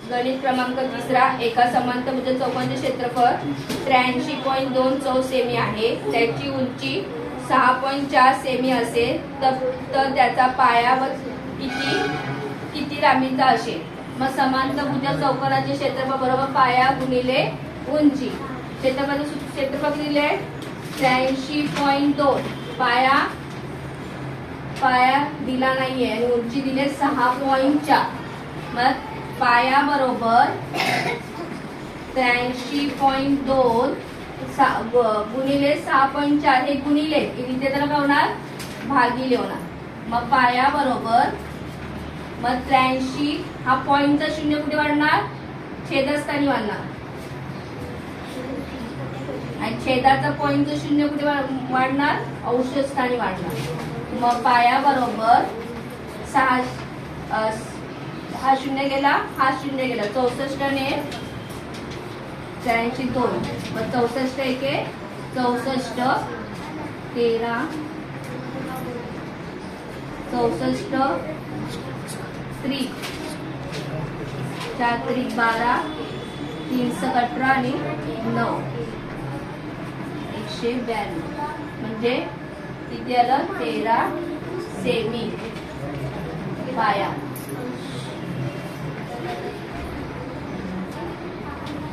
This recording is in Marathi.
गणित क्रमांक 3 एका समांतरभुज चौकोनाचे क्षेत्रफळ 83.2 चौ सेमी आहे. त्याची उंची 6.4 सेमी असेल तर त्याचा पाया व किती लांबीचा असेल. मग समांतरभुज चौकोनाचे क्षेत्रफळ बरोबर पाया गुणिले उंची. क्षेत्रफळ किती दिले 83.2. पाया दिला नाहीये आणि उंची दिले 6.4. मग पाया बरोबर 83.2 गुणिले 6.4. हे गुणिले इथे तर काय होणार भागिले होणार. मग पाया बरोबर मग 83 हा पॉईंटचा शून्य कुठे वाढणार छेदस्थानी वाढणार आणि छेदाचा पॉईंटचं शून्य कुठे वाढणार अंशस्थानी वाढणार. मग पाया बरोबर 6 हा शून्य गेला हा शून्य गेला 64 ने 83 2. मग 64 एके 64 13 64 3 4 3 12 3 18 आणि 9 192. म्हणजे किती आलं 13 सेमी पाया.